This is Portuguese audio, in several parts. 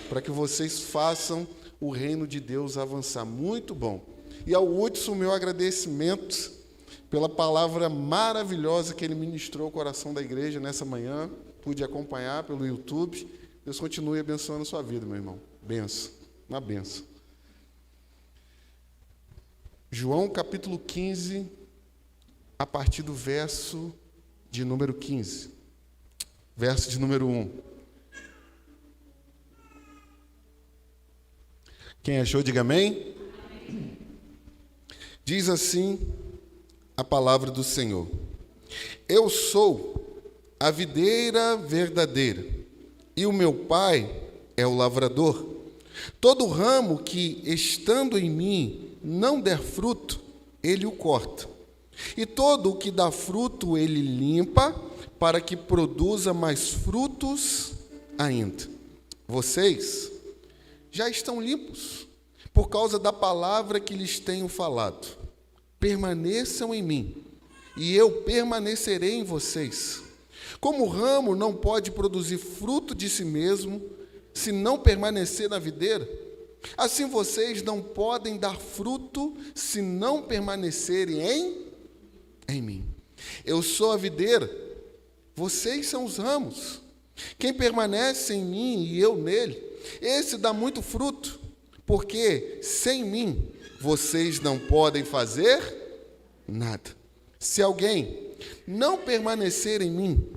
para que vocês façam o reino de Deus avançar. Muito bom. E ao Hudson, meu agradecimento pela palavra maravilhosa que ele ministrou ao coração da igreja nessa manhã. Pude acompanhar pelo YouTube. Deus continue abençoando a sua vida, meu irmão. Benção, uma benção. João capítulo 15, a partir do verso de número 15. Verso de número 1. Quem achou, diga amém. Diz assim a palavra do Senhor: Eu sou a videira verdadeira, e o meu Pai é o lavrador. Todo ramo que, estando em mim, não der fruto, ele o corta. E todo o que dá fruto, ele limpa, para que produza mais frutos ainda. Vocês já estão limpos, por causa da palavra que lhes tenho falado. Permaneçam em mim, e eu permanecerei em vocês. Como o ramo não pode produzir fruto de si mesmo, se não permanecer na videira, assim vocês não podem dar fruto, se não permanecerem em mim. Eu sou a videira, vocês são os ramos. Quem permanece em mim e eu nele, esse dá muito fruto, porque sem mim vocês não podem fazer nada. Se alguém não permanecer em mim,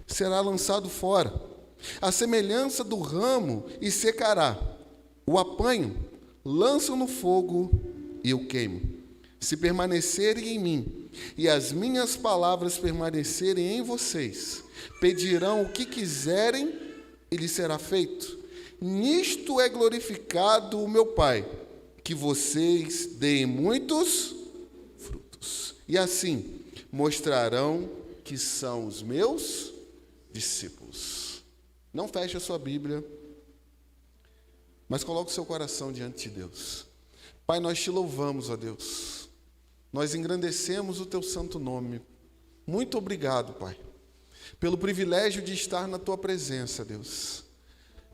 será lançado fora, à semelhança do ramo, e secará. O apanham, lançam no fogo e o queimam. Se permanecerem em mim, e as minhas palavras permanecerem em vocês, pedirão o que quiserem e lhes será feito. Nisto é glorificado o meu Pai, que vocês deem muitos frutos. E assim mostrarão que são os meus discípulos. Não feche a sua Bíblia, mas coloque o seu coração diante de Deus. Pai, nós te louvamos, ó Deus. Nós engrandecemos o teu santo nome. Muito obrigado, Pai, pelo privilégio de estar na tua presença, Deus.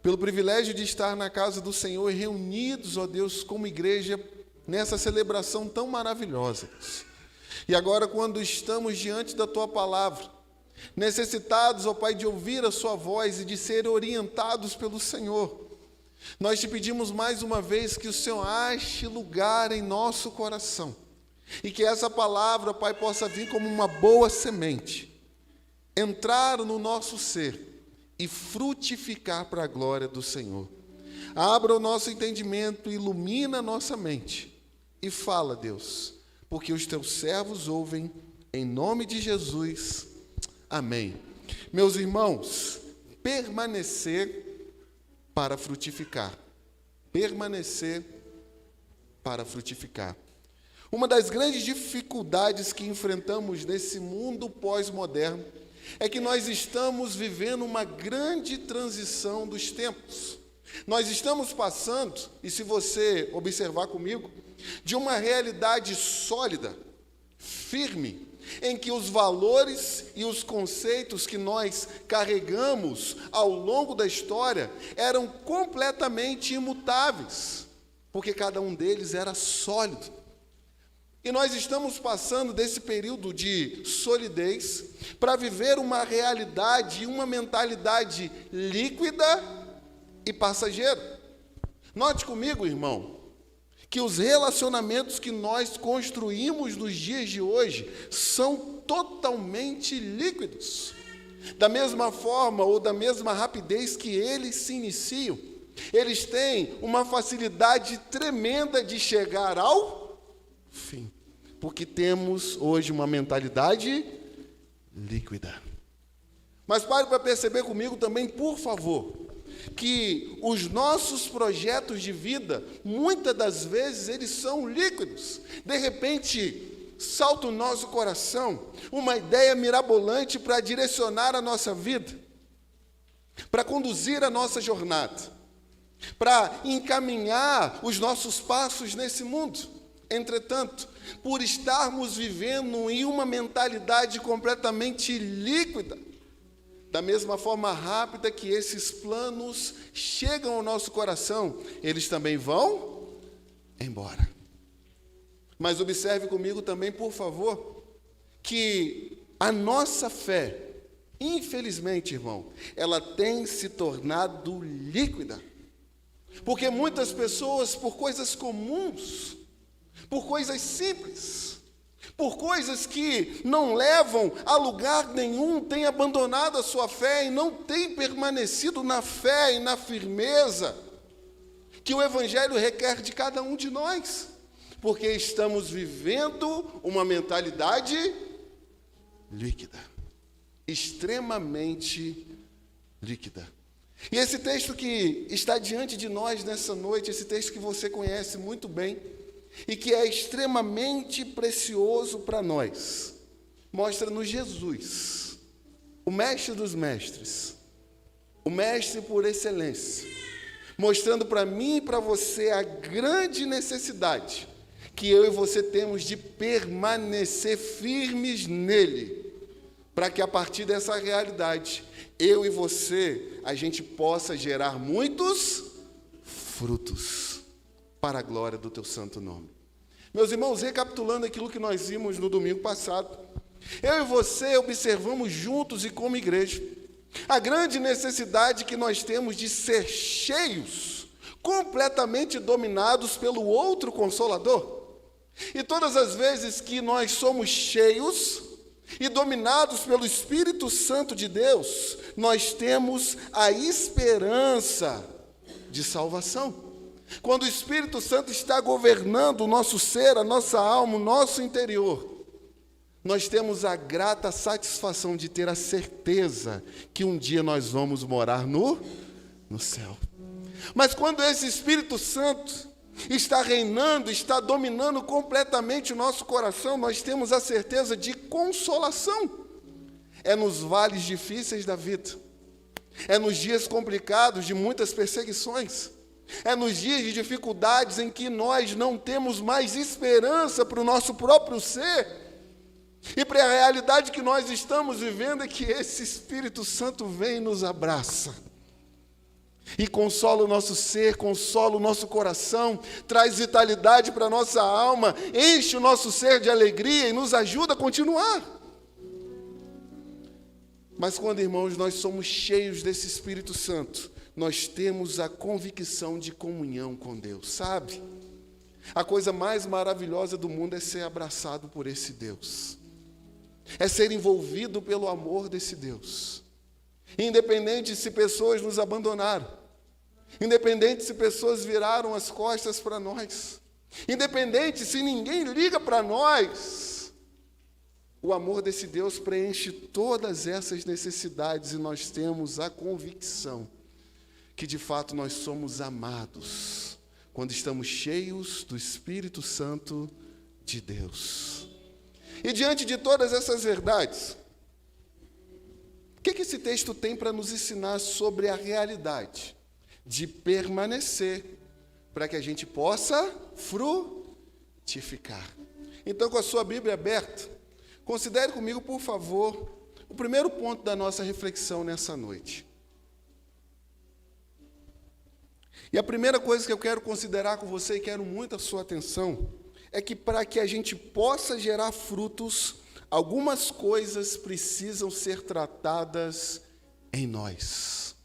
Pelo privilégio de estar na casa do Senhor e reunidos, ó Deus, como igreja, nessa celebração tão maravilhosa, Deus. E agora, quando estamos diante da tua palavra, necessitados, ó Pai, de ouvir a sua voz e de ser orientados pelo Senhor, nós te pedimos mais uma vez que o Senhor ache lugar em nosso coração e que essa palavra, Pai, possa vir como uma boa semente, entrar no nosso ser e frutificar para a glória do Senhor. Abra o nosso entendimento, ilumina a nossa mente e fala, Deus, porque os teus servos ouvem, em nome de Jesus. Amém. Meus irmãos, permanecer para frutificar. Permanecer para frutificar. Uma das grandes dificuldades que enfrentamos nesse mundo pós-moderno é que nós estamos vivendo uma grande transição dos tempos. Nós estamos passando, e se você observar comigo, de uma realidade sólida, firme, em que os valores e os conceitos que nós carregamos ao longo da história eram completamente imutáveis, porque cada um deles era sólido. E nós estamos passando desse período de solidez para viver uma realidade e uma mentalidade líquida e passageira. Note comigo, irmão, que os relacionamentos que nós construímos nos dias de hoje são totalmente líquidos. Da mesma forma ou da mesma rapidez que eles se iniciam, eles têm uma facilidade tremenda de chegar ao fim, porque temos hoje uma mentalidade líquida. Mas pare para perceber comigo também, por favor, que os nossos projetos de vida, muitas das vezes, eles são líquidos. De repente, salta o nosso coração uma ideia mirabolante para direcionar a nossa vida, para conduzir a nossa jornada, para encaminhar os nossos passos nesse mundo. Entretanto, por estarmos vivendo em uma mentalidade completamente líquida, Da mesma forma rápida que esses planos chegam ao nosso coração, eles também vão embora. Mas observe comigo também, por favor, que a nossa fé, infelizmente, irmão, ela tem se tornado líquida. Porque muitas pessoas, por coisas comuns, por coisas simples, por coisas que não levam a lugar nenhum, têm abandonado a sua fé e não têm permanecido na fé e na firmeza que o Evangelho requer de cada um de nós, porque estamos vivendo uma mentalidade líquida, extremamente líquida. E esse texto que está diante de nós nessa noite, esse texto que você conhece muito bem, e que é extremamente precioso para nós, mostra-nos Jesus, o mestre dos mestres, o mestre por excelência, mostrando para mim e para você a grande necessidade que eu e você temos de permanecer firmes nele, para que a partir dessa realidade, eu e você, a gente possa gerar muitos frutos para a glória do teu santo nome. Meus irmãos, recapitulando aquilo que nós vimos no domingo passado, eu e você observamos juntos e como igreja a grande necessidade que nós temos de ser cheios, completamente dominados pelo outro Consolador. E todas as vezes que nós somos cheios e dominados pelo Espírito Santo de Deus, nós temos a esperança de salvação. Quando o Espírito Santo está governando o nosso ser, a nossa alma, o nosso interior, nós temos a grata satisfação de ter a certeza que um dia nós vamos morar no céu. Mas quando esse Espírito Santo está reinando, está dominando completamente o nosso coração, nós temos a certeza de consolação. É nos vales difíceis da vida, é nos dias complicados de muitas perseguições, é nos dias de dificuldades em que nós não temos mais esperança para o nosso próprio ser, e para a realidade que nós estamos vivendo é que esse Espírito Santo vem e nos abraça, e consola o nosso ser, consola o nosso coração, traz vitalidade para a nossa alma, enche o nosso ser de alegria e nos ajuda a continuar. Mas quando, irmãos, nós somos cheios desse Espírito Santo, nós temos a convicção de comunhão com Deus, sabe? A coisa mais maravilhosa do mundo é ser abraçado por esse Deus, é ser envolvido pelo amor desse Deus. Independente se pessoas nos abandonaram, independente se pessoas viraram as costas para nós, independente se ninguém liga para nós, o amor desse Deus preenche todas essas necessidades e nós temos a convicção que de fato nós somos amados quando estamos cheios do Espírito Santo de Deus. E diante de todas essas verdades, o que esse texto tem para nos ensinar sobre a realidade de permanecer para que a gente possa frutificar? Então, com a sua Bíblia aberta, considere comigo, por favor, o primeiro ponto da nossa reflexão nessa noite. E a primeira coisa que eu quero considerar com você, e quero muito a sua atenção, é que para que a gente possa gerar frutos, algumas coisas precisam ser tratadas em nós.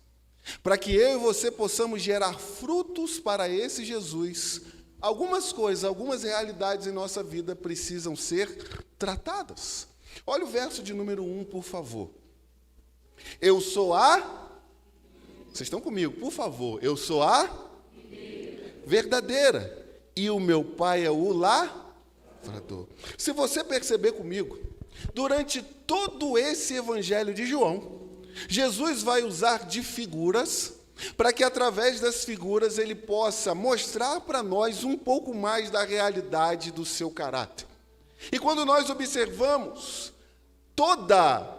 Para que eu e você possamos gerar frutos para esse Jesus, algumas coisas, algumas realidades em nossa vida precisam ser tratadas. Olha o verso de número 1, por favor. Eu sou a... Vocês estão comigo? Por favor. Eu sou a verdadeira. E o meu Pai é o lavrador. Se você perceber comigo, durante todo esse evangelho de João, Jesus vai usar de figuras para que através das figuras ele possa mostrar para nós um pouco mais da realidade do seu caráter. E quando nós observamos toda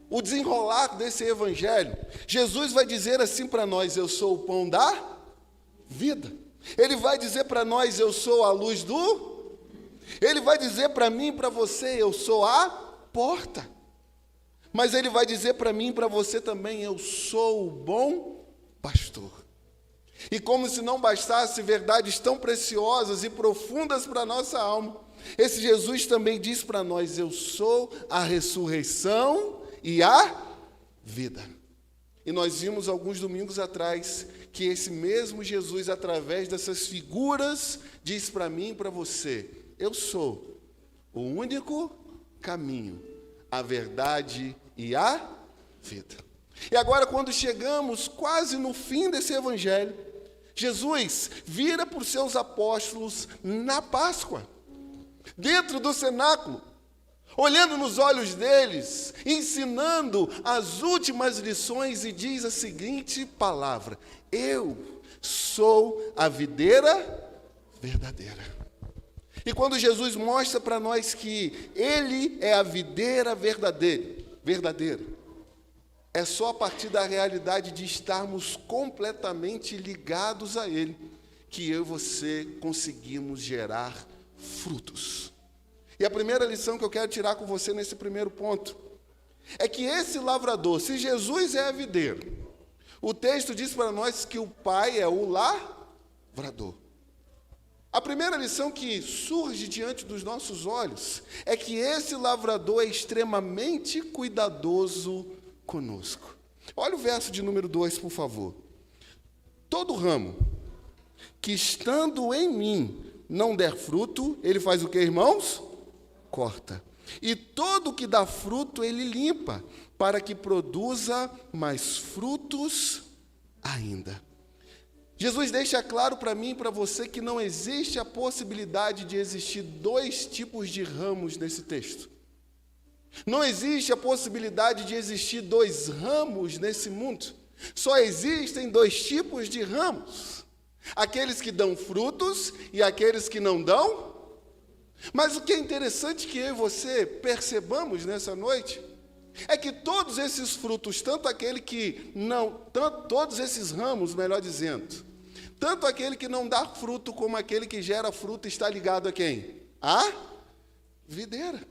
o desenrolar desse evangelho, Jesus vai dizer assim para nós: eu sou o pão da vida. Ele vai dizer para nós: eu sou a luz do... Ele vai dizer para mim e para você: eu sou a porta. Mas ele vai dizer para mim e para você também: eu sou o bom pastor. E como se não bastasse verdades tão preciosas e profundas para a nossa alma, esse Jesus também diz para nós: eu sou a ressurreição e a vida. E nós vimos alguns domingos atrás que esse mesmo Jesus, através dessas figuras, diz para mim e para você: eu sou o único caminho, a verdade e a vida. E agora, quando chegamos quase no fim desse evangelho, Jesus vira para os seus apóstolos na Páscoa, dentro do cenáculo, olhando nos olhos deles, ensinando as últimas lições, e diz a seguinte palavra: eu sou a videira verdadeira. E quando Jesus mostra para nós que Ele é a videira verdadeira, é só a partir da realidade de estarmos completamente ligados a Ele que eu e você conseguimos gerar frutos. E a primeira lição que eu quero tirar com você nesse primeiro ponto é que esse lavrador, se Jesus é a videira, o texto diz para nós que o Pai é o lavrador. A primeira lição que surge diante dos nossos olhos é que esse lavrador é extremamente cuidadoso conosco. Olha o verso de número 2, por favor. Todo ramo que estando em mim não der fruto, ele faz o que, irmãos? Corta. E todo que dá fruto, ele limpa, para que produza mais frutos ainda. Jesus deixa claro para mim e para você que não existe a possibilidade de existir dois tipos de ramos nesse texto. Não existe a possibilidade de existir dois ramos nesse mundo. Só existem dois tipos de ramos: aqueles que dão frutos e aqueles que não dão. Mas o que é interessante que eu e você percebamos nessa noite é que todos esses frutos, todos esses ramos, melhor dizendo, tanto aquele que não dá fruto como aquele que gera fruto, está ligado a quem? A videira.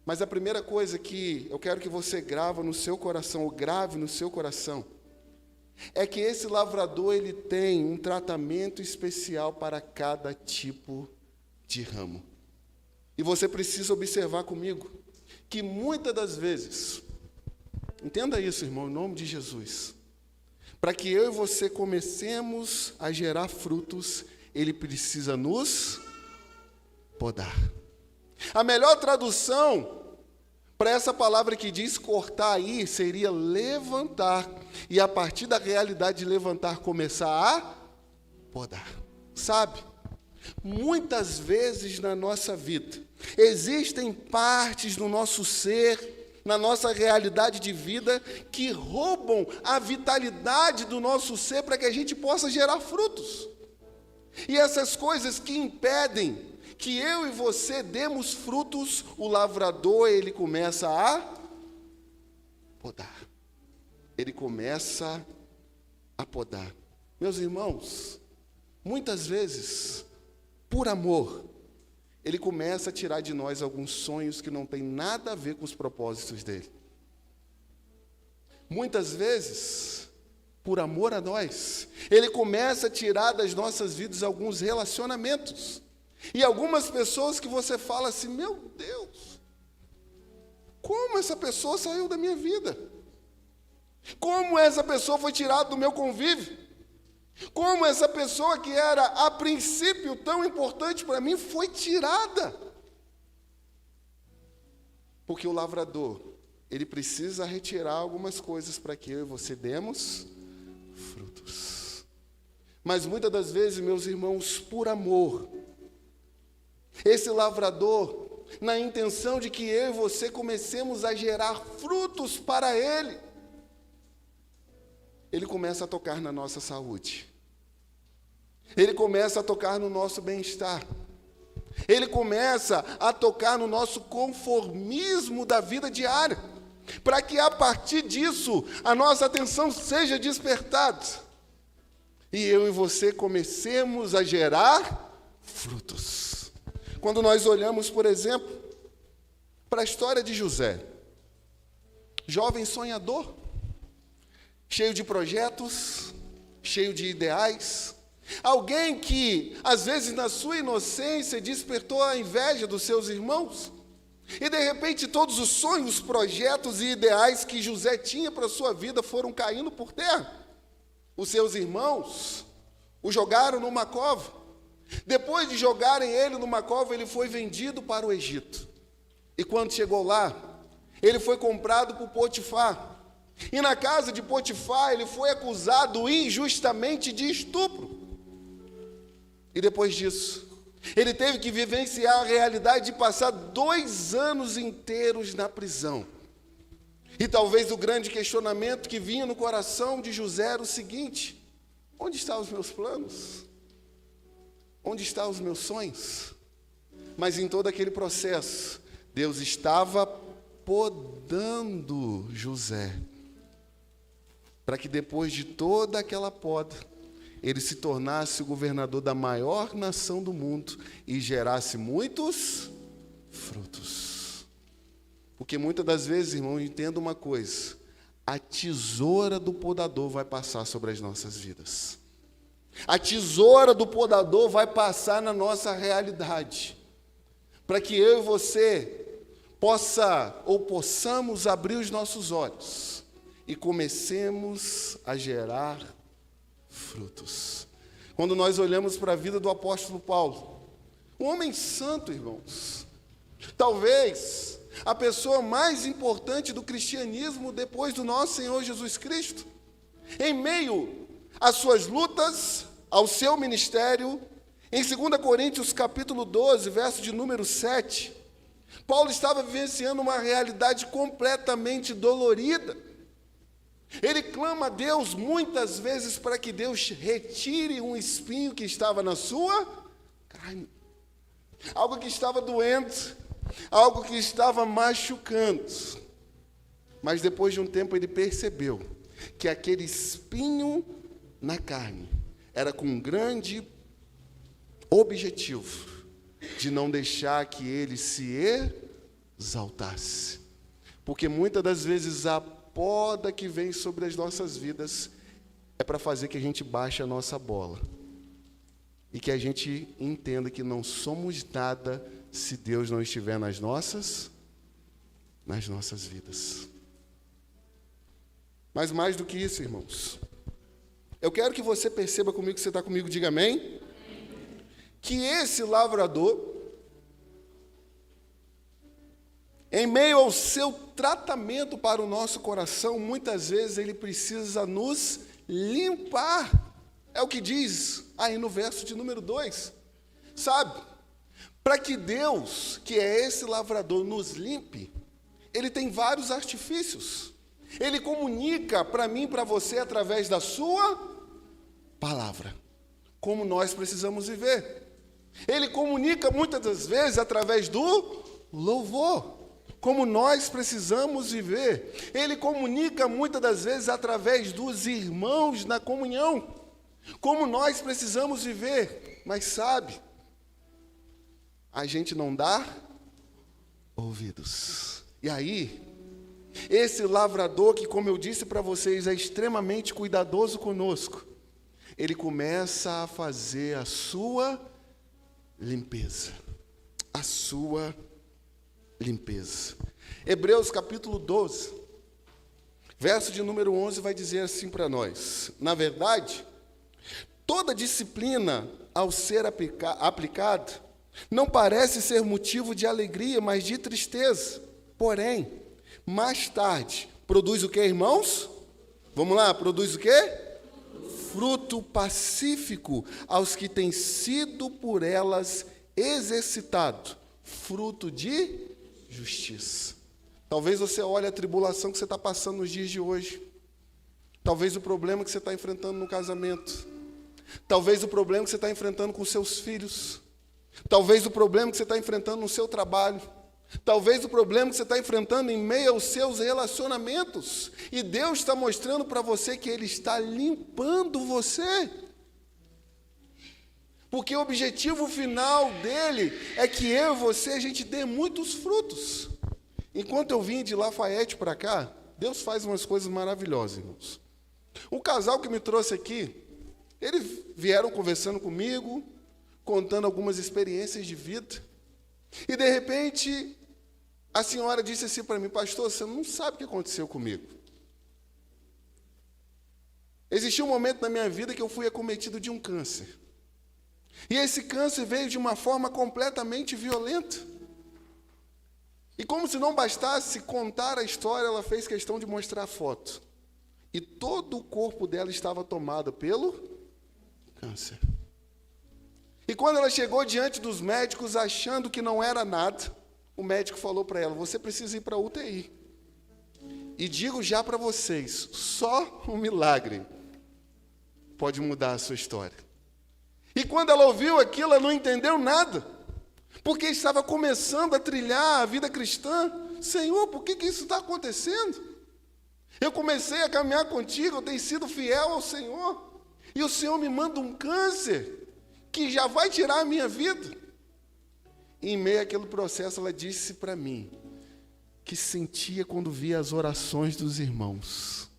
Mas a primeira coisa que eu quero que você grave no seu coração, é que esse lavrador, ele tem um tratamento especial para cada tipo de ramo. E você precisa observar comigo que muitas das vezes, entenda isso, irmão, em nome de Jesus, para que eu e você comecemos a gerar frutos, ele precisa nos podar. A melhor tradução para essa palavra que diz cortar aí seria levantar. E a partir da realidade de levantar, começar a podar. Sabe, muitas vezes na nossa vida, existem partes do nosso ser, na nossa realidade de vida, que roubam a vitalidade do nosso ser para que a gente possa gerar frutos. E essas coisas que impedem que eu e você demos frutos, o lavrador, ele começa a podar. Ele começa a podar. Meus irmãos, muitas vezes, por amor, ele começa a tirar de nós alguns sonhos que não têm nada a ver com os propósitos dele. Muitas vezes, por amor a nós, ele começa a tirar das nossas vidas alguns relacionamentos. E algumas pessoas que você fala assim: meu Deus, como essa pessoa saiu da minha vida? Como essa pessoa foi tirada do meu convívio? Como essa pessoa que era, a princípio, tão importante para mim, foi tirada? Porque o lavrador, ele precisa retirar algumas coisas para que eu e você demos frutos. Mas muitas das vezes, meus irmãos, por amor, esse lavrador, na intenção de que eu e você comecemos a gerar frutos para ele, ele começa a tocar na nossa saúde. Ele começa a tocar no nosso bem-estar. Ele começa a tocar no nosso conformismo da vida diária, para que a partir disso a nossa atenção seja despertada e eu e você comecemos a gerar frutos. Quando nós olhamos, por exemplo, para a história de José. Jovem sonhador, cheio de projetos, cheio de ideais. Alguém que, às vezes, na sua inocência, despertou a inveja dos seus irmãos. E, de repente, todos os sonhos, projetos e ideais que José tinha para a sua vida foram caindo por terra. Os seus irmãos o jogaram numa cova. Depois de jogarem ele numa cova, ele foi vendido para o Egito. E quando chegou lá, ele foi comprado por Potifar. E na casa de Potifar, ele foi acusado injustamente de estupro. E depois disso, ele teve que vivenciar a realidade de passar 2 anos inteiros na prisão. E talvez o grande questionamento que vinha no coração de José era o seguinte: onde estão os meus planos? Onde estão os meus sonhos? Mas em todo aquele processo, Deus estava podando José, para que depois de toda aquela poda, ele se tornasse o governador da maior nação do mundo e gerasse muitos frutos. Porque muitas das vezes, irmão, entenda uma coisa: a tesoura do podador vai passar sobre as nossas vidas. A tesoura do podador vai passar na nossa realidade, para que eu e você possamos abrir os nossos olhos e comecemos a gerar frutos. Quando nós olhamos para a vida do apóstolo Paulo, um homem santo, irmãos, talvez a pessoa mais importante do cristianismo depois do nosso Senhor Jesus Cristo, em meio às suas lutas, ao seu ministério, em 2 Coríntios capítulo 12, verso de número 7, Paulo estava vivenciando uma realidade completamente dolorida. Ele clama a Deus muitas vezes para que Deus retire um espinho que estava na sua carne, algo que estava doendo, algo que estava machucando. Mas depois de um tempo ele percebeu que aquele espinho na carne era com um grande objetivo de não deixar que ele se exaltasse. Porque muitas das vezes a poda que vem sobre as nossas vidas é para fazer que a gente baixe a nossa bola e que a gente entenda que não somos nada se Deus não estiver nas nossas vidas. Mas mais do que isso, irmãos, eu quero que você perceba comigo, que você está comigo, diga amém, que esse lavrador, em meio ao seu tratamento para o nosso coração, muitas vezes ele precisa nos limpar. É o que diz aí no verso de número 2. Sabe, para que Deus, que é esse lavrador, nos limpe, ele tem vários artifícios. Ele comunica para mim e para você através da sua palavra como nós precisamos viver. Ele comunica muitas das vezes através do louvor, como nós precisamos viver. Ele comunica muitas das vezes através dos irmãos na comunhão, como nós precisamos viver. Mas sabe, a gente não dá ouvidos. E aí, esse lavrador que, como eu disse para vocês, é extremamente cuidadoso conosco, ele começa a fazer a sua limpeza. A sua limpeza. Hebreus capítulo 12, verso de número 11, vai dizer assim para nós: na verdade, toda disciplina, ao ser aplicada, não parece ser motivo de alegria, mas de tristeza. Porém, mais tarde, produz o que, irmãos? Vamos lá, produz o quê? Fruto pacífico aos que têm sido por elas exercitado, fruto de justiça. Talvez você olhe a tribulação que você está passando nos dias de hoje. Talvez o problema que você está enfrentando no casamento. Talvez o problema que você está enfrentando com seus filhos. Talvez o problema que você está enfrentando no seu trabalho. Talvez o problema que você está enfrentando em meio aos seus relacionamentos. E Deus está mostrando para você que Ele está limpando você. Porque o objetivo final dele é que eu e você, a gente dê muitos frutos. Enquanto eu vim de Lafayette para cá, Deus faz umas coisas maravilhosas, irmãos. O casal que me trouxe aqui, eles vieram conversando comigo, contando algumas experiências de vida. E, de repente, a senhora disse assim para mim: pastor, você não sabe o que aconteceu comigo. Existiu um momento na minha vida que eu fui acometido de um câncer. E esse câncer veio de uma forma completamente violenta. E como se não bastasse contar a história, ela fez questão de mostrar a foto. E todo o corpo dela estava tomado pelo câncer. E quando ela chegou diante dos médicos, achando que não era nada, o médico falou para ela: você precisa ir para a UTI. E digo já para vocês, só um milagre pode mudar a sua história. E quando ela ouviu aquilo, ela não entendeu nada, porque estava começando a trilhar a vida cristã. Senhor, por que isso está acontecendo? Eu comecei a caminhar contigo, eu tenho sido fiel ao Senhor, e o Senhor me manda um câncer que já vai tirar a minha vida. E em meio àquele processo, ela disse para mim que sentia quando via as orações dos irmãos.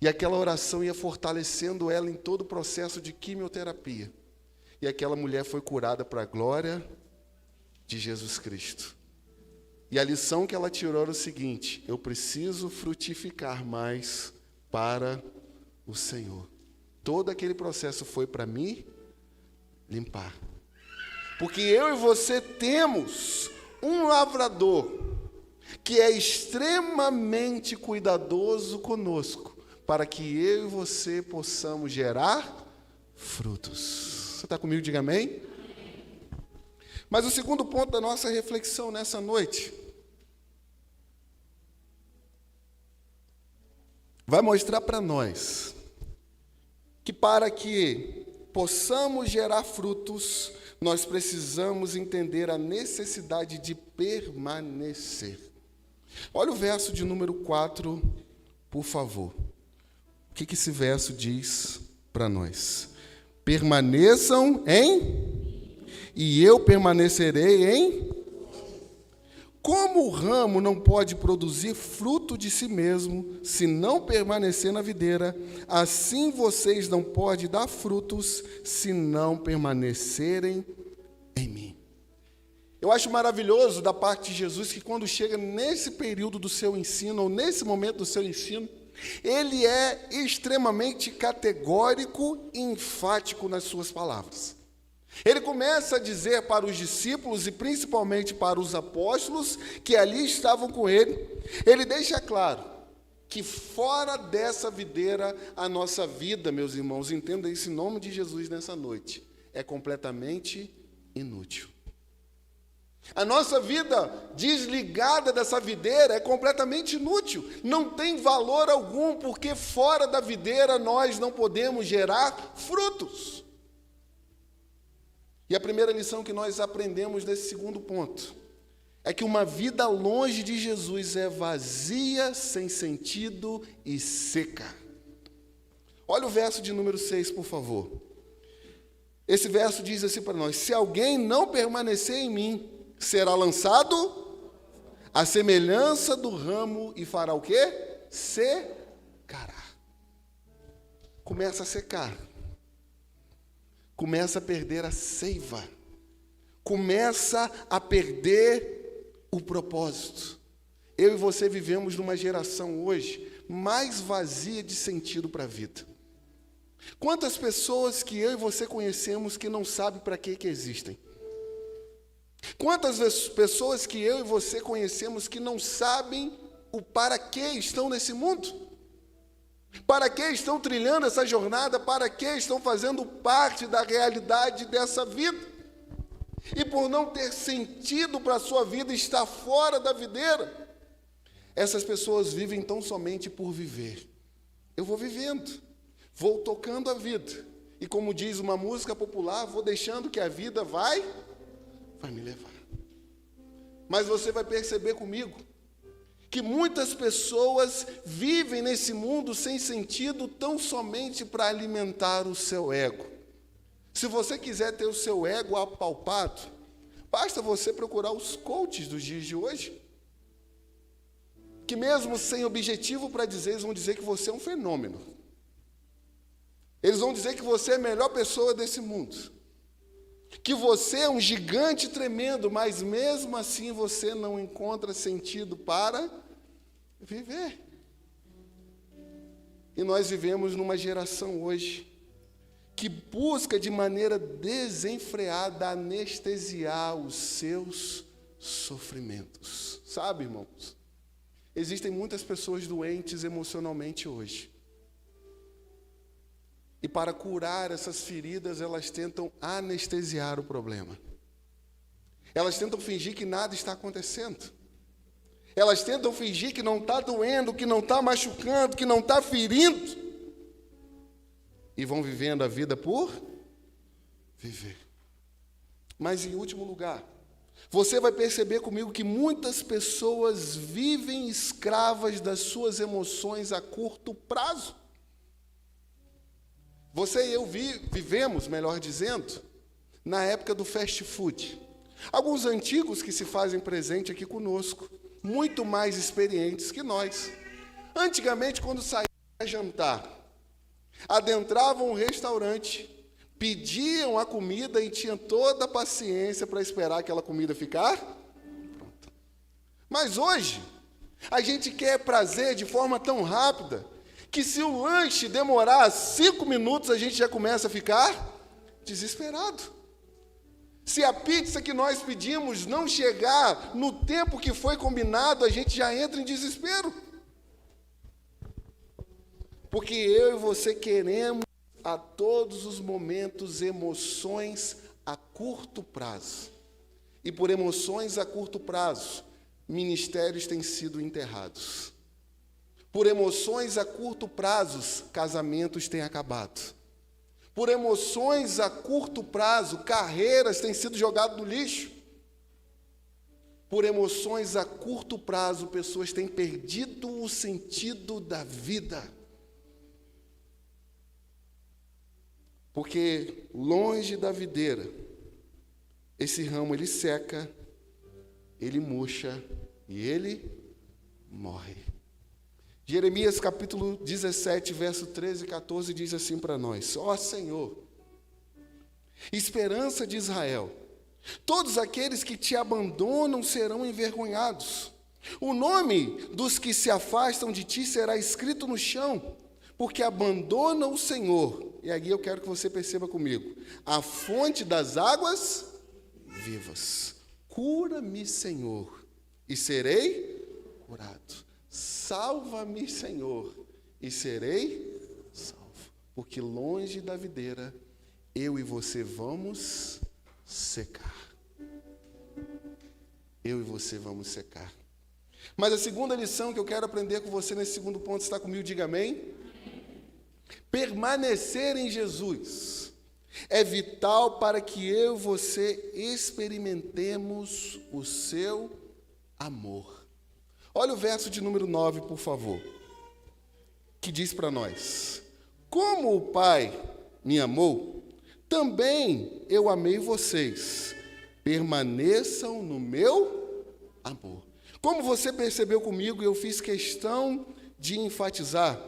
E aquela oração ia fortalecendo ela em todo o processo de quimioterapia. E aquela mulher foi curada para a glória de Jesus Cristo. E a lição que ela tirou era o seguinte: eu preciso frutificar mais para o Senhor. Todo aquele processo foi para me limpar. Porque eu e você temos um lavrador que é extremamente cuidadoso conosco, para que eu e você possamos gerar frutos. Você está comigo? Diga amém. Mas o segundo ponto da nossa reflexão nessa noite vai mostrar para nós que para que possamos gerar frutos, nós precisamos entender a necessidade de permanecer. Olha o verso de número 4, por favor. O que esse verso diz para nós? Permaneçam em, e eu permanecerei em. Como o ramo não pode produzir fruto de si mesmo, se não permanecer na videira, assim vocês não podem dar frutos, se não permanecerem em mim. Eu acho maravilhoso da parte de Jesus que quando chega nesse período do seu ensino, ou nesse momento do seu ensino, ele é extremamente categórico e enfático nas suas palavras. Ele começa a dizer para os discípulos e principalmente para os apóstolos que ali estavam com ele, ele deixa claro que fora dessa videira a nossa vida, meus irmãos, entenda isso em nome de Jesus nessa noite, é completamente inútil. A nossa vida desligada dessa videira é completamente inútil, não tem valor algum, porque fora da videira nós não podemos gerar frutos. E a primeira lição que nós aprendemos nesse segundo ponto é que uma vida longe de Jesus é vazia, sem sentido e seca. Olha o verso de número 6, por favor. Esse verso diz assim para nós: se alguém não permanecer em mim, será lançado à semelhança do ramo e fará o quê? Secará. Começa a secar. Começa a perder a seiva. Começa a perder o propósito. Eu e você vivemos numa geração hoje mais vazia de sentido para a vida. Quantas pessoas que eu e você conhecemos que não sabem para que existem? Quantas pessoas que eu e você conhecemos que não sabem o para que estão nesse mundo? Para que estão trilhando essa jornada? Para que estão fazendo parte da realidade dessa vida? E por não ter sentido para a sua vida estar fora da videira, essas pessoas vivem tão somente por viver. Eu vou vivendo, vou tocando a vida. E como diz uma música popular, vou deixando que a vida vai me levar. Mas você vai perceber comigo que muitas pessoas vivem nesse mundo sem sentido tão somente para alimentar o seu ego. Se você quiser ter o seu ego apalpado, basta você procurar os coaches dos dias de hoje. que mesmo sem objetivo para dizer, eles vão dizer que você é um fenômeno. Eles vão dizer que você é a melhor pessoa desse mundo. Que você é um gigante tremendo, mas mesmo assim você não encontra sentido para viver. E nós vivemos numa geração hoje que busca de maneira desenfreada anestesiar os seus sofrimentos. Sabe, irmãos? Existem muitas pessoas doentes emocionalmente hoje. E para curar essas feridas, elas tentam anestesiar o problema. Elas tentam fingir que nada está acontecendo. Elas tentam fingir que não está doendo, que não está machucando, que não está ferindo. E vão vivendo a vida por viver. Mas, em último lugar, você vai perceber comigo que muitas pessoas vivem escravas das suas emoções a curto prazo. Você e eu vivemos, melhor dizendo, na época do fast food. Alguns antigos que se fazem presente aqui conosco, muito mais experientes que nós. Antigamente, quando saíam para jantar, adentravam um restaurante, pediam a comida e tinham toda a paciência para esperar aquela comida ficar pronta. Mas hoje, a gente quer prazer de forma tão rápida, que se o lanche demorar 5 minutos, a gente já começa a ficar desesperado. Se a pizza que nós pedimos não chegar no tempo que foi combinado, a gente já entra em desespero. Porque eu e você queremos, a todos os momentos, emoções a curto prazo. E por emoções a curto prazo, ministérios têm sido enterrados. Por emoções a curto prazo, casamentos têm acabado. Por emoções a curto prazo, carreiras têm sido jogadas no lixo. Por emoções a curto prazo, pessoas têm perdido o sentido da vida. Porque longe da videira, esse ramo ele seca, ele murcha e ele morre. Jeremias capítulo 17, verso 13 e 14 diz assim para nós: ó Senhor, esperança de Israel, todos aqueles que te abandonam serão envergonhados. O nome dos que se afastam de ti será escrito no chão, porque abandonam o Senhor. E aqui eu quero que você perceba comigo: a fonte das águas vivas. Cura-me, Senhor, e serei curado. Salva-me, Senhor, e serei salvo. Porque longe da videira, eu e você vamos secar. Eu e você vamos secar. Mas a segunda lição que eu quero aprender com você nesse segundo ponto, está comigo? Diga amém. Permanecer em Jesus é vital para que eu e você experimentemos o seu amor. Olha o verso de número 9, por favor, que diz para nós: como o Pai me amou, também eu amei vocês, permaneçam no meu amor. Como você percebeu comigo, eu fiz questão de enfatizar,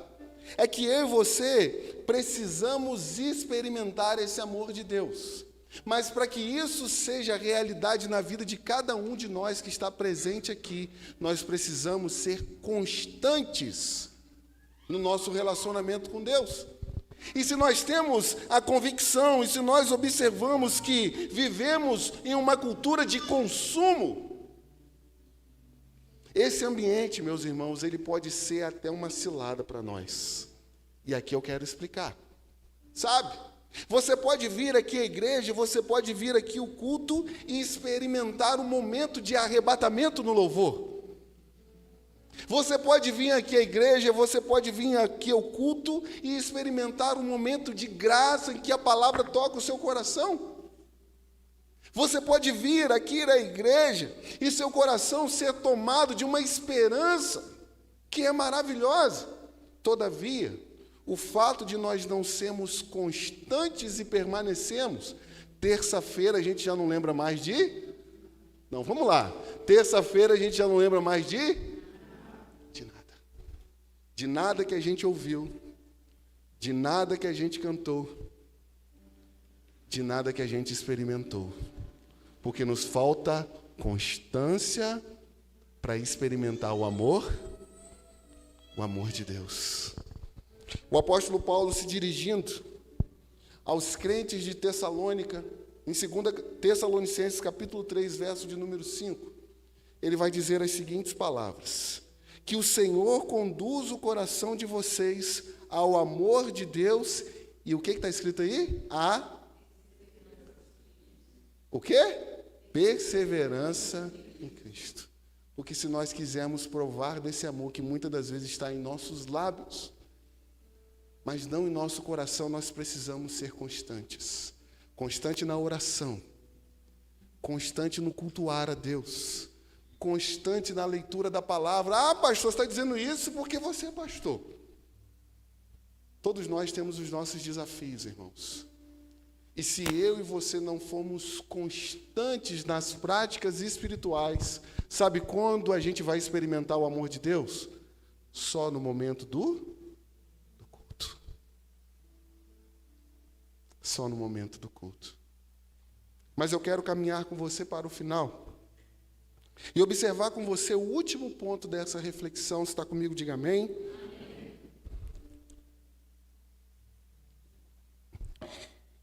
é que eu e você precisamos experimentar esse amor de Deus. Mas para que isso seja realidade na vida de cada um de nós que está presente aqui, nós precisamos ser constantes no nosso relacionamento com Deus. E se nós temos a convicção, e se nós observamos que vivemos em uma cultura de consumo, esse ambiente, meus irmãos, ele pode ser até uma cilada para nós. E aqui eu quero explicar. Sabe? Você pode vir aqui à igreja, você pode vir aqui ao culto e experimentar um momento de arrebatamento no louvor. Você pode vir aqui à igreja, você pode vir aqui ao culto e experimentar um momento de graça em que a palavra toca o seu coração. Você pode vir aqui à igreja e seu coração ser tomado de uma esperança que é maravilhosa. Todavia, o fato de nós não sermos constantes e permanecemos, terça-feira a gente já não lembra mais de... Não, vamos lá. Terça-feira a gente já não lembra mais de de nada que a gente ouviu, de nada que a gente cantou, de nada que a gente experimentou. Porque nos falta constância para experimentar o amor de Deus. O apóstolo Paulo, se dirigindo aos crentes de Tessalônica, em 2 Tessalonicenses, capítulo 3, verso de número 5, ele vai dizer as seguintes palavras: que o Senhor conduz o coração de vocês ao amor de Deus, e o que está escrito aí? O quê? Perseverança em Cristo. Porque se nós quisermos provar desse amor que muitas das vezes está em nossos lábios, mas não em nosso coração, nós precisamos ser constantes. Constante na oração, constante no cultuar a Deus, constante na leitura da palavra. Ah, pastor, você está dizendo isso porque você é pastor. Todos nós temos os nossos desafios, irmãos. E se eu e você não formos constantes nas práticas espirituais, sabe quando a gente vai experimentar o amor de Deus? Só no momento do culto. Só no momento do culto. Mas eu quero caminhar com você para o final e observar com você o último ponto dessa reflexão. Se está comigo, diga amém.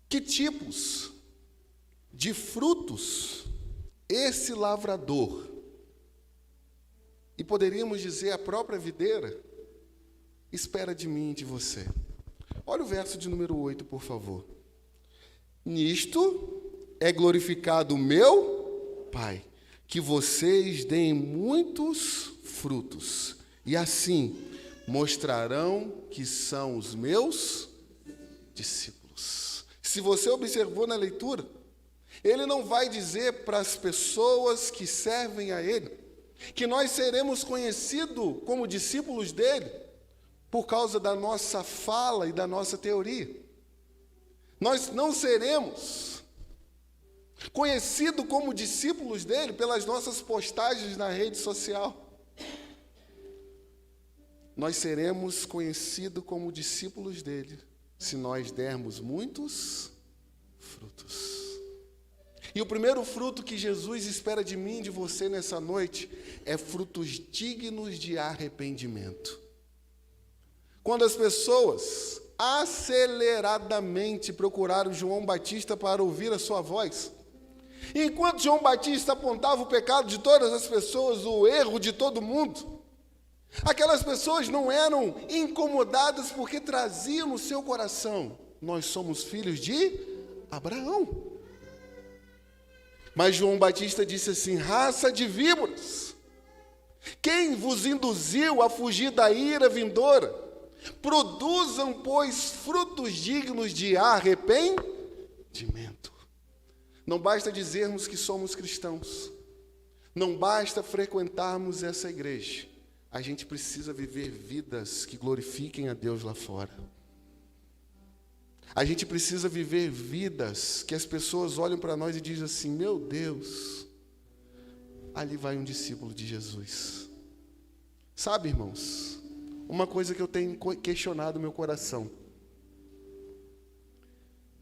Que tipos de frutos esse lavrador, e poderíamos dizer a própria videira, espera de mim e de você? Olha o verso de número 8, por favor. Nisto é glorificado o meu Pai, que vocês deem muitos frutos, e assim mostrarão que são os meus discípulos. Se você observou na leitura, ele não vai dizer para as pessoas que servem a ele que nós seremos conhecidos como discípulos dele por causa da nossa fala e da nossa teoria. Nós não seremos conhecidos como discípulos dele pelas nossas postagens na rede social. Nós seremos conhecidos como discípulos dele se nós dermos muitos frutos. E o primeiro fruto que Jesus espera de mim e de você nessa noite é frutos dignos de arrependimento. Quando as pessoas aceleradamente procuraram João Batista para ouvir a sua voz, enquanto João Batista apontava o pecado de todas as pessoas, o erro de todo mundo, aquelas pessoas não eram incomodadas porque traziam no seu coração: nós somos filhos de Abraão. Mas João Batista disse assim: raça de víboras, quem vos induziu a fugir da ira vindoura? Produzam, pois, frutos dignos de arrependimento. Não basta dizermos que somos cristãos, não basta frequentarmos essa igreja, a gente precisa viver vidas que glorifiquem a Deus lá fora. A gente precisa viver vidas que as pessoas olham para nós e dizem assim: meu Deus, ali vai um discípulo de Jesus. Sabe, irmãos, uma coisa que eu tenho questionado no meu coração: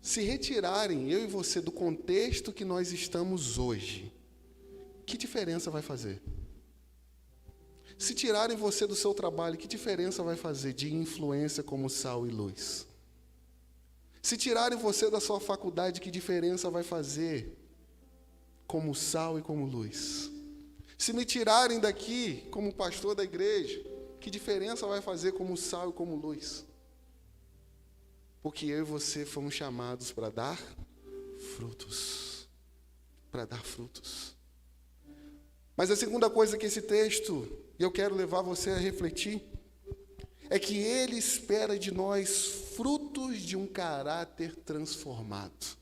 se retirarem eu e você do contexto que nós estamos hoje, que diferença vai fazer? Se tirarem você do seu trabalho, que diferença vai fazer de influência como sal e luz? Se tirarem você da sua faculdade, que diferença vai fazer como sal e como luz? Se me tirarem daqui como pastor da igreja, que diferença vai fazer como sal e como luz? Porque eu e você fomos chamados para dar frutos. Para dar frutos. Mas a segunda coisa que esse texto, e eu quero levar você a refletir, é que ele espera de nós frutos de um caráter transformado.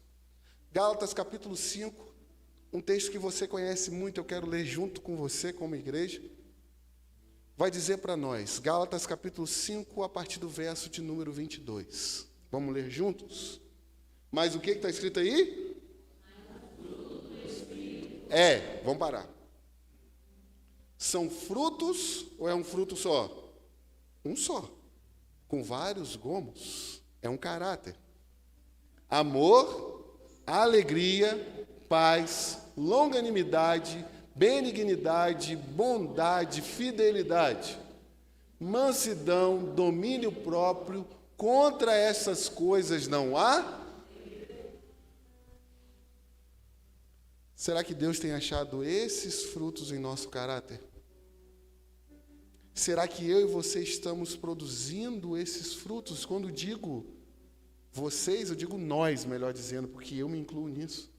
Gálatas capítulo 5, um texto que você conhece muito, eu quero ler junto com você como igreja, vai dizer para nós, Gálatas capítulo 5, a partir do verso de número 22. Vamos ler juntos? Mas o que está escrito aí? Vamos parar. São frutos ou é um fruto só? Um só, com vários gomos. É um caráter. Amor, alegria, paz, longanimidade, benignidade, bondade, fidelidade, mansidão, domínio próprio. Contra essas coisas não há. Será que Deus tem achado esses frutos em nosso caráter? Será que eu e você estamos produzindo esses frutos? Quando digo vocês, eu digo nós, melhor dizendo, porque eu me incluo nisso.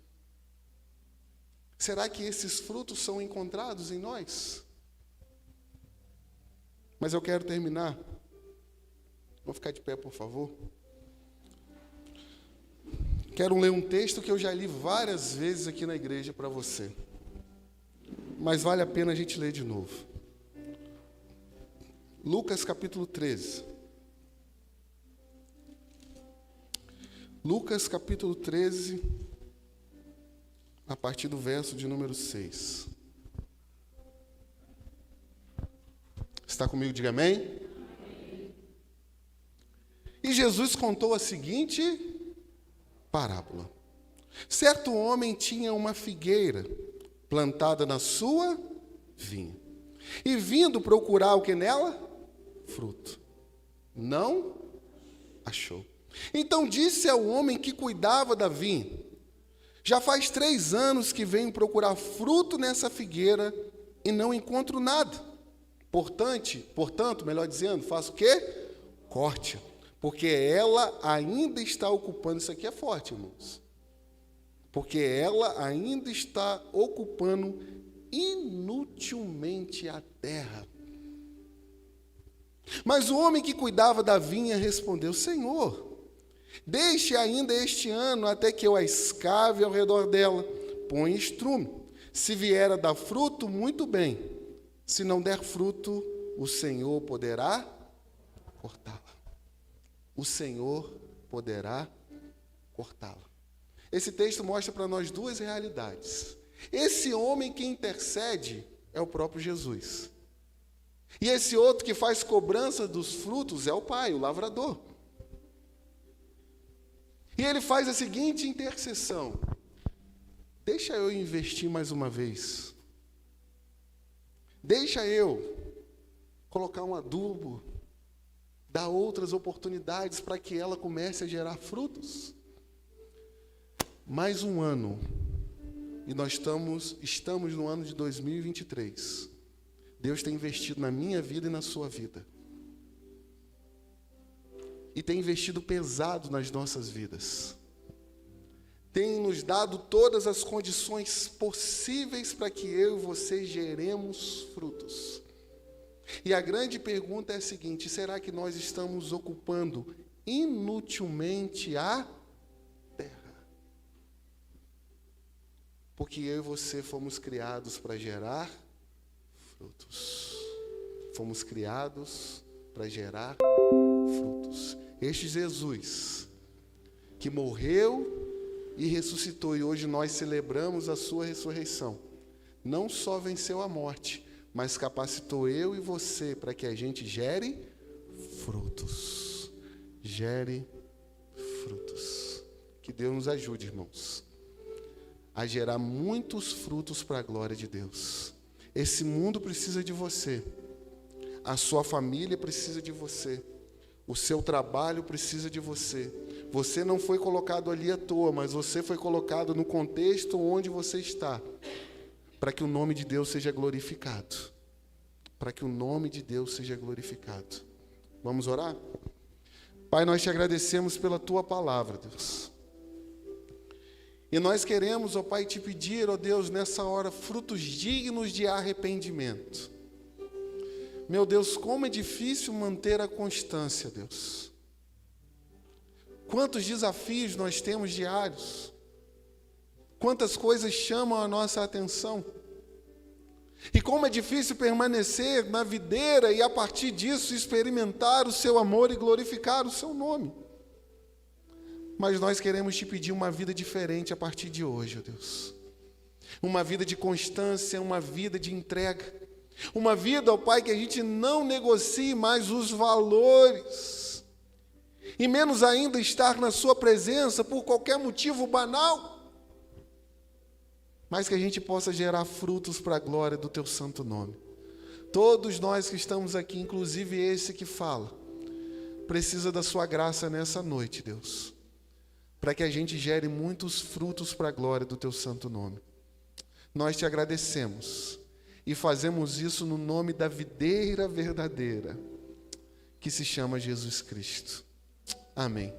Será que esses frutos são encontrados em nós? Mas eu quero terminar. Vamos ficar de pé, por favor. Quero ler um texto que eu já li várias vezes aqui na igreja para você. Mas vale a pena a gente ler de novo. Lucas capítulo 13. Lucas capítulo 13, a partir do verso de número 6. Está comigo? Diga amém. Amém. E Jesus contou a seguinte parábola. Certo homem tinha uma figueira plantada na sua vinha. E vindo procurar o que nela? Fruto. Não achou. Então disse ao homem que cuidava da vinha: já faz 3 anos que venho procurar fruto nessa figueira e não encontro nada. Portanto, melhor dizendo, faço o quê? Corte, porque ela ainda está ocupando, isso aqui é forte, irmãos, porque ela ainda está ocupando inutilmente a terra. Mas o homem que cuidava da vinha respondeu: Senhor, deixe ainda este ano até que eu a escave ao redor dela, ponha estrume. Se vier a dar fruto, muito bem. Se não der fruto, o Senhor poderá cortá-la. O Senhor poderá cortá-la. Esse texto mostra para nós 2 realidades. Esse homem que intercede é o próprio Jesus. E esse outro que faz cobrança dos frutos é o Pai, o lavrador. E ele faz a seguinte intercessão: deixa eu investir mais uma vez. Deixa eu colocar um adubo, dar outras oportunidades para que ela comece a gerar frutos. Mais um ano, e nós estamos no ano de 2023. Deus tem investido na minha vida e na sua vida. E tem investido pesado nas nossas vidas. Tem nos dado todas as condições possíveis para que eu e você geremos frutos. E a grande pergunta é a seguinte: será que nós estamos ocupando inutilmente a terra? Porque eu e você fomos criados para gerar frutos. Fomos criados para gerar frutos. Este Jesus, que morreu e ressuscitou, e hoje nós celebramos a sua ressurreição, não só venceu a morte, mas capacitou eu e você para que a gente gere frutos. Gere frutos. Que Deus nos ajude, irmãos, a gerar muitos frutos para a glória de Deus. Esse mundo precisa de você. A sua família precisa de você. O seu trabalho precisa de você. Você não foi colocado ali à toa, mas você foi colocado no contexto onde você está, para que o nome de Deus seja glorificado. Para que o nome de Deus seja glorificado. Vamos orar? Pai, nós te agradecemos pela tua palavra, Deus. E nós queremos, ó Pai, te pedir, ó Deus, nessa hora, frutos dignos de arrependimento. Meu Deus, como é difícil manter a constância, Deus. Quantos desafios nós temos diários. Quantas coisas chamam a nossa atenção. E como é difícil permanecer na videira e, a partir disso, experimentar o seu amor e glorificar o seu nome. Mas nós queremos te pedir uma vida diferente a partir de hoje, ó Deus. Uma vida de constância, uma vida de entrega. Uma vida, ó Pai, que a gente não negocie mais os valores. E menos ainda estar na sua presença por qualquer motivo banal. Mas que a gente possa gerar frutos para a glória do Teu santo nome. Todos nós que estamos aqui, inclusive esse que fala, precisa da Sua graça nessa noite, Deus, para que a gente gere muitos frutos para a glória do Teu santo nome. Nós Te agradecemos e fazemos isso no nome da videira verdadeira, que se chama Jesus Cristo. Amém.